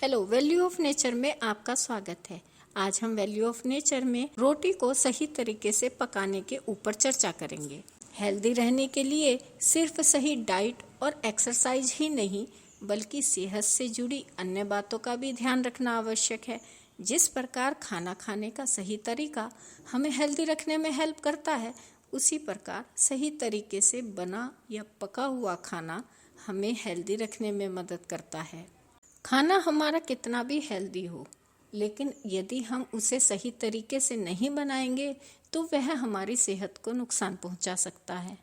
Hello, value of nature में आपका स्वागत है। आज हम वैल्यू ऑफ नेचर में रोटी को सही तरीके से पकाने के ऊपर चर्चा करेंगे। हेल्दी रहने के लिए सिर्फ सही डाइट और एक्सरसाइज ही नहीं बल्कि सेहत से जुड़ी अन्य बातों का भी ध्यान रखना आवश्यक है। जिस प्रकार खाना खाने का सही तरीका हमें हेल्दी रखने में हेल्प करता है, उसी प्रकार सही तरीके से बना या पका हुआ खाना हमें हेल्दी रखने में मदद करता है। खाना हमारा कितना भी हेल्दी हो, लेकिन यदि हम उसे सही तरीके से नहीं बनाएंगे तो वह हमारी सेहत को नुकसान पहुंचा सकता है।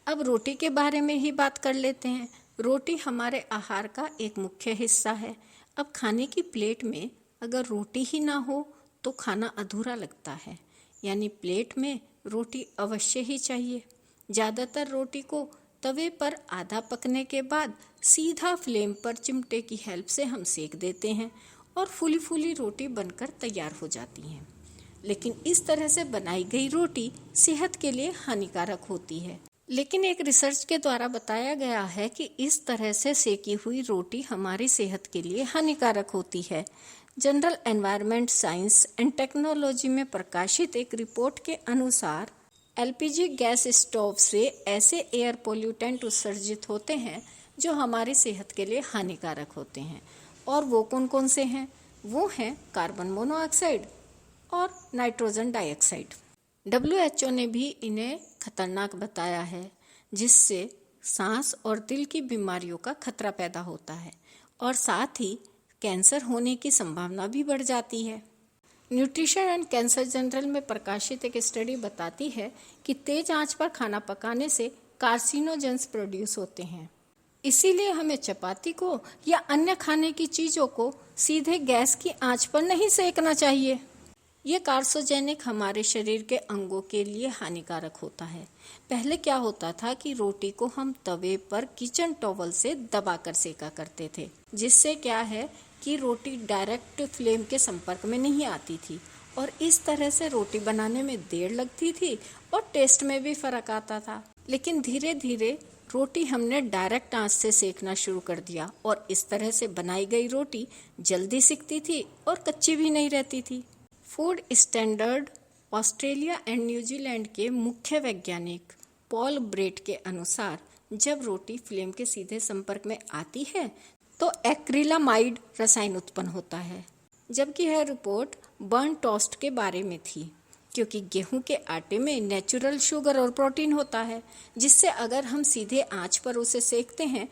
अब रोटी के बारे में ही बात कर लेते हैं। रोटी हमारे आहार का एक मुख्य हिस्सा है। अब खाने की प्लेट में अगर रोटी ही ना हो तो खाना अधूरा लगता है, यानी प्लेट में रोटी अवश्य ही चाहिए। ज़्यादातर रोटी को तवे पर आधा पकने के बाद सीधा फ्लेम पर चिमटे की हेल्प से हम सेक देते हैं और फूली फूली रोटी बनकर तैयार हो जाती हैं। लेकिन इस तरह से बनाई गई रोटी सेहत के लिए हानिकारक होती है। लेकिन एक रिसर्च के द्वारा बताया गया है कि इस तरह से सेकी हुई रोटी हमारी सेहत के लिए हानिकारक होती है। General environment science and technology में प्रकाशित एक रिपोर्ट के अनुसार एलपीजी गैस स्टोव से ऐसे एयर पोल्यूटेंट उत्सर्जित होते हैं जो हमारी सेहत के लिए हानिकारक होते हैं। और वो कौन कौन से हैं? वो हैं कार्बन मोनोऑक्साइड और नाइट्रोजन डाइऑक्साइड। WHO ने भी इन्हें खतरनाक बताया है, जिससे सांस और दिल की बीमारियों का खतरा पैदा होता है और साथ ही कैंसर होने की संभावना भी बढ़ जाती है। न्यूट्रिशन एंड कैंसर जर्नल में प्रकाशित एक स्टडी बताती है कि तेज आंच पर खाना पकाने से कार्सिनोजेंस प्रोड्यूस होते हैं। इसीलिए हमें चपाती को या अन्य खाने की चीज़ों को सीधे गैस की आंच पर नहीं सेकना चाहिए। ये कार्सिनोजेनिक हमारे शरीर के अंगों के लिए हानिकारक होता है। पहले क्या होता था कि रोटी को हम तवे पर किचन टॉवल से दबाकर सेका करते थे, जिससे क्या है कि रोटी डायरेक्ट फ्लेम के संपर्क में नहीं आती थी और इस तरह से रोटी बनाने में देर लगती थी और टेस्ट में भी फर्क आता था। लेकिन धीरे धीरे रोटी हमने डायरेक्ट आंच से सेकना शुरू कर दिया और इस तरह से बनाई गई रोटी जल्दी सिकती थी और कच्ची भी नहीं रहती थी। Food standard Australia and New Zealand के मुख्य वैज्ञानिक पॉल ब्रेट के अनुसार जब रोटी फ्लेम के सीधे संपर्क में आती है तो एक्रिलामाइड रसायन उत्पन्न होता है, जबकि यह रिपोर्ट बर्न टोस्ट के बारे में थी, क्योंकि गेहूं के आटे में नेचुरल शुगर और प्रोटीन होता है, जिससे अगर हम सीधे आंच पर उसे सेकते हैं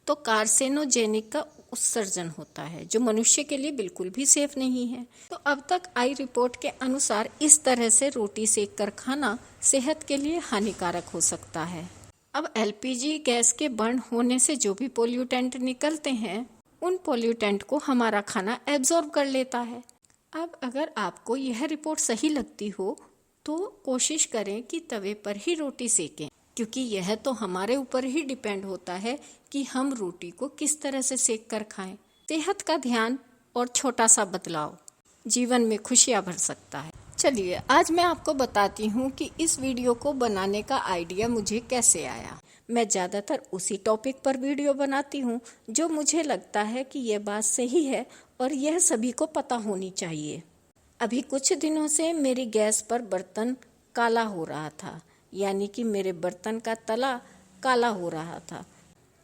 तो कार्सिनोजेनिक का उत्सर्जन होता है, जो मनुष्य के लिए बिल्कुल भी सेफ नहीं है। तो अब तक आई रिपोर्ट के अनुसार इस तरह से रोटी सेक कर खाना सेहत के लिए हानिकारक हो सकता है। अब एलपीजी गैस के बर्न होने से जो भी पोल्यूटेंट निकलते हैं, उन पोल्यूटेंट को हमारा खाना एब्जॉर्ब कर लेता है। अब अगर आपको यह रिपोर्ट सही लगती हो तो कोशिश करें कि तवे पर ही रोटी सेकें, क्योंकि यह तो हमारे ऊपर ही डिपेंड होता है कि हम रोटी को किस तरह से सेक कर खाएं। सेहत का ध्यान और छोटा सा बदलाव जीवन में खुशियां भर सकता है। चलिए आज मैं आपको बताती हूँ कि इस वीडियो को बनाने का आइडिया मुझे कैसे आया। मैं ज़्यादातर उसी टॉपिक पर वीडियो बनाती हूँ जो मुझे लगता है कि यह बात सही है और यह सभी को पता होनी चाहिए। अभी कुछ दिनों से मेरी गैस पर बर्तन काला हो रहा था, यानी कि मेरे बर्तन का तला काला हो रहा था।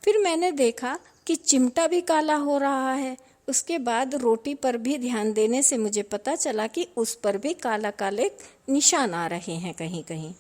फिर मैंने देखा कि चिमटा भी काला हो रहा है। उसके बाद रोटी पर भी ध्यान देने से मुझे पता चला कि उस पर भी काला काले निशान आ रहे हैं कहीं कहीं।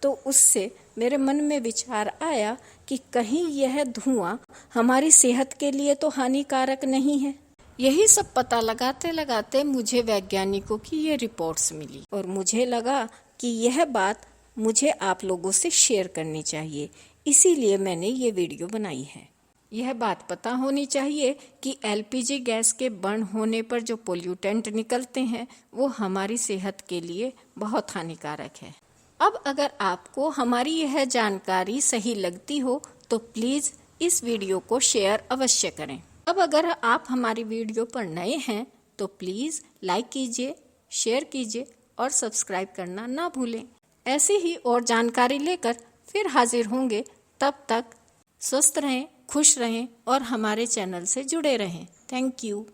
तो उससे मेरे मन में विचार आया कि कहीं यह धुआं हमारी सेहत के लिए तो हानिकारक नहीं है। यही सब पता लगाते लगाते मुझे वैज्ञानिकों की ये रिपोर्ट्स मिली और मुझे लगा कि यह बात मुझे आप लोगों से शेयर करनी चाहिए, इसीलिए मैंने ये वीडियो बनाई है। यह बात पता होनी चाहिए कि एलपीजी गैस के बर्न होने पर जो पोल्यूटेंट निकलते हैं वो हमारी सेहत के लिए बहुत हानिकारक है। अब अगर आपको हमारी यह जानकारी सही लगती हो तो प्लीज़ इस वीडियो को शेयर अवश्य करें। अब अगर आप हमारी वीडियो पर नए हैं तो प्लीज़ लाइक कीजिए, शेयर कीजिए और सब्सक्राइब करना ना भूलें। ऐसी ही और जानकारी लेकर फिर हाजिर होंगे। तब तक स्वस्थ रहें, खुश रहें और हमारे चैनल से जुड़े रहें। Thank you.